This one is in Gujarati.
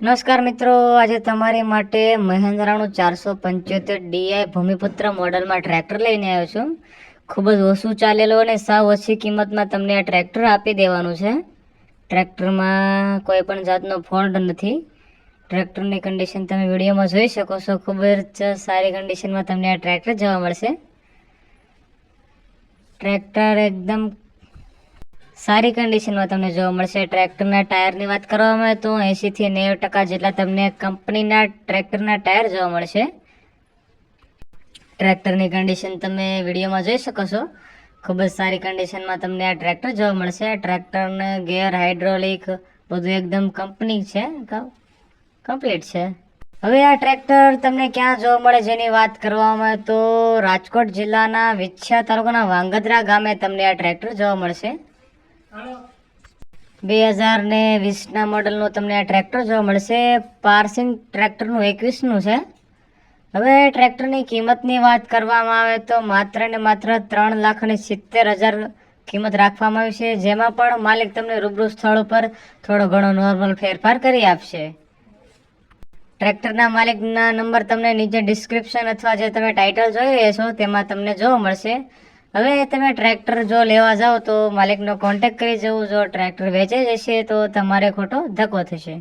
નમસ્કાર મિત્રો, આજે તમારી માટે મહિન્દ્રાનું 475 ડીઆઈ ભૂમિપુત્ર મોડલમાં ટ્રેક્ટર લઈને આવ્યો છું. ખૂબ જ ઓછું ચાલેલું અને સાવ ઓછી કિંમતમાં તમને આ ટ્રેક્ટર આપી દેવાનું છે. ટ્રેક્ટરમાં કોઈ પણ જાતનો ફોલ્ટ નથી. ટ્રેક્ટરની કન્ડિશન તમે વિડીયોમાં જોઈ શકો છો. ખૂબ જ સારી કન્ડિશનમાં તમને આ ટ્રેક્ટર જોવા મળશે. ટ્રેક્ટર એકદમ સારી કન્ડિશનમાં તમને જોવા મળશે. ટ્રેક્ટરના ટાયરની વાત કરવામાં આવે તો 80 થી 90% જેટલા તમને કંપનીના ટ્રેક્ટરના ટાયર જોવા મળશે. ટ્રેક્ટરની કન્ડિશન તમે વિડીયોમાં જોઈ શકો છો. ખૂબ જ સારી કન્ડિશનમાં તમને આ ટ્રેક્ટર જોવા મળશે. ટ્રેક્ટરને ગિયર, હાઇડ્રોલિક બધું એકદમ કંપની છે, કમ્પ્લીટ છે. હવે આ ટ્રેક્ટર તમને ક્યાં જોવા મળે જેની વાત કરવામાં આવે તો રાજકોટ જિલ્લાના વિછિયા તાલુકાના વાંગદરા ગામે તમને આ ટ્રેક્ટર જોવા મળશે. 2020ના મોડલનું તમને આ ટ્રેક્ટર જોવા મળશે. પાર્સિંગ ટ્રેક્ટરનું 21નું છે. હવે ટ્રેક્ટરની કિંમતની વાત કરવામાં આવે તો માત્ર ને માત્ર 3,70,000 કિંમત રાખવામાં આવી છે, જેમાં પણ માલિક તમને રૂબરૂ સ્થળ ઉપર થોડો ઘણો નોર્મલ ફેરફાર કરી આપશે. ટ્રેક્ટરના માલિકના નંબર તમને નીચે ડિસ્ક્રિપ્શન અથવા જે તમે ટાઇટલ જોઈ રહ્યા છો તેમાં તમને જોવા મળશે. હવે તમે ટ્રેક્ટર જો લેવા જાઓ તો માલિકનો કોન્ટેક્ટ કરી જવું. જો ટ્રેક્ટર વેચાઈ જશે તો તમારે ખોટો ધક્કો થશે.